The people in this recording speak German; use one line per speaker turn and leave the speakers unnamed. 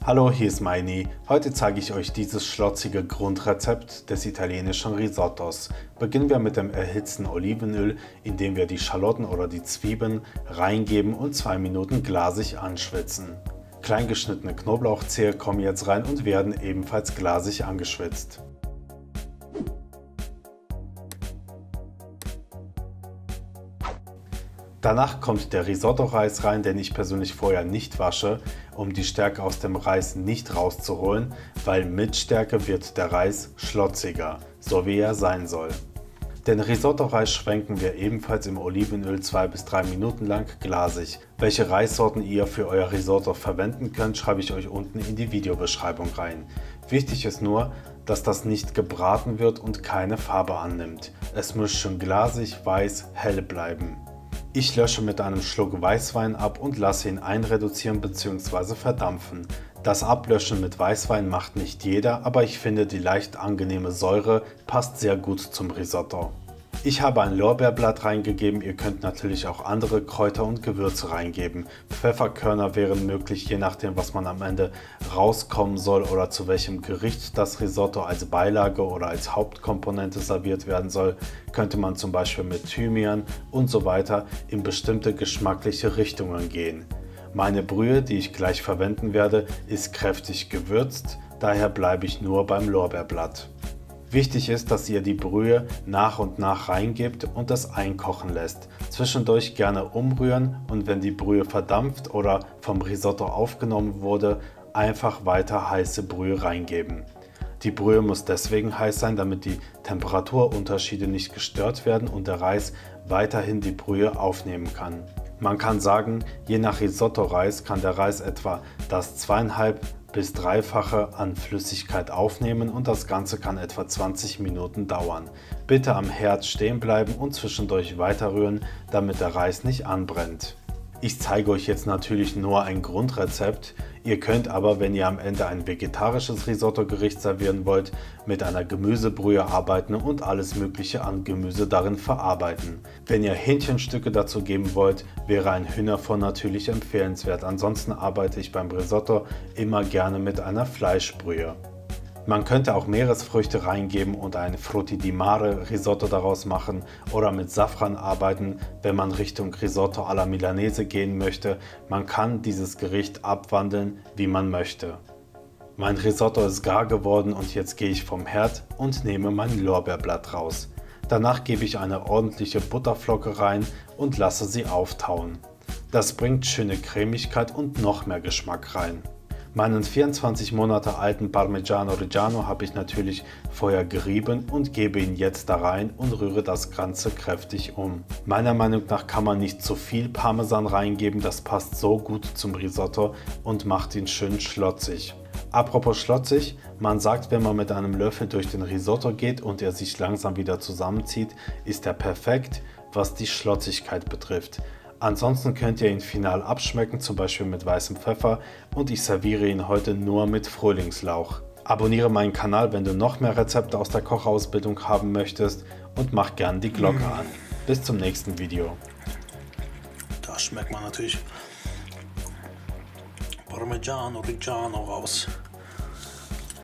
Hallo, hier ist Maini. Heute zeige ich euch dieses schlotzige Grundrezept des italienischen Risottos. Beginnen wir mit dem erhitzten Olivenöl, indem wir die Schalotten oder die Zwiebeln reingeben und 2 Minuten glasig anschwitzen. Klein geschnittene Knoblauchzehe kommen jetzt rein und werden ebenfalls glasig angeschwitzt. Danach kommt der Risotto-Reis rein, den ich persönlich vorher nicht wasche, um die Stärke aus dem Reis nicht rauszuholen, weil mit Stärke wird der Reis schlotziger, so wie er sein soll. Den Risotto-Reis schwenken wir ebenfalls im Olivenöl 2 bis 3 Minuten lang glasig. Welche Reissorten ihr für euer Risotto verwenden könnt, schreibe ich euch unten in die Videobeschreibung rein. Wichtig ist nur, dass das nicht gebraten wird und keine Farbe annimmt. Es muss schön glasig, weiß, hell bleiben. Ich lösche mit einem Schluck Weißwein ab und lasse ihn einreduzieren bzw. verdampfen. Das Ablöschen mit Weißwein macht nicht jeder, aber ich finde, die leicht angenehme Säure passt sehr gut zum Risotto. Ich habe ein Lorbeerblatt reingegeben, ihr könnt natürlich auch andere Kräuter und Gewürze reingeben. Pfefferkörner wären möglich, je nachdem was man am Ende rauskommen soll oder zu welchem Gericht das Risotto als Beilage oder als Hauptkomponente serviert werden soll, könnte man zum Beispiel mit Thymian und so weiter in bestimmte geschmackliche Richtungen gehen. Meine Brühe, die ich gleich verwenden werde, ist kräftig gewürzt, daher bleibe ich nur beim Lorbeerblatt. Wichtig ist, dass ihr die Brühe nach und nach reingebt und das einkochen lässt. Zwischendurch gerne umrühren und wenn die Brühe verdampft oder vom Risotto aufgenommen wurde, einfach weiter heiße Brühe reingeben. Die Brühe muss deswegen heiß sein, damit die Temperaturunterschiede nicht gestört werden und der Reis weiterhin die Brühe aufnehmen kann. Man kann sagen, je nach Risotto-Reis kann der Reis etwa das 2,5 bis 3-fache an Flüssigkeit aufnehmen und das Ganze kann etwa 20 Minuten dauern. Bitte am Herd stehen bleiben und zwischendurch weiter rühren, damit der Reis nicht anbrennt. Ich zeige euch jetzt natürlich nur ein Grundrezept, ihr könnt aber, wenn ihr am Ende ein vegetarisches Risotto-Gericht servieren wollt, mit einer Gemüsebrühe arbeiten und alles mögliche an Gemüse darin verarbeiten. Wenn ihr Hähnchenstücke dazu geben wollt, wäre ein Hühnerfond natürlich empfehlenswert, ansonsten arbeite ich beim Risotto immer gerne mit einer Fleischbrühe. Man könnte auch Meeresfrüchte reingeben und ein Frutti di Mare Risotto daraus machen oder mit Safran arbeiten, wenn man Richtung Risotto alla Milanese gehen möchte. Man kann dieses Gericht abwandeln, wie man möchte. Mein Risotto ist gar geworden und jetzt gehe ich vom Herd und nehme mein Lorbeerblatt raus. Danach gebe ich eine ordentliche Butterflocke rein und lasse sie auftauen. Das bringt schöne Cremigkeit und noch mehr Geschmack rein. Meinen 24 Monate alten Parmigiano Reggiano habe ich natürlich vorher gerieben und gebe ihn jetzt da rein und rühre das Ganze kräftig um. Meiner Meinung nach kann man nicht zu viel Parmesan reingeben, das passt so gut zum Risotto und macht ihn schön schlotzig. Apropos schlotzig, man sagt, wenn man mit einem Löffel durch den Risotto geht und er sich langsam wieder zusammenzieht, ist er perfekt, was die Schlotzigkeit betrifft. Ansonsten könnt ihr ihn final abschmecken, zum Beispiel mit weißem Pfeffer und ich serviere ihn heute nur mit Frühlingslauch. Abonniere meinen Kanal, wenn du noch mehr Rezepte aus der Kochausbildung haben möchtest und mach gern die Glocke an. Bis zum nächsten Video.
Da schmeckt man natürlich Parmigiano Reggiano raus.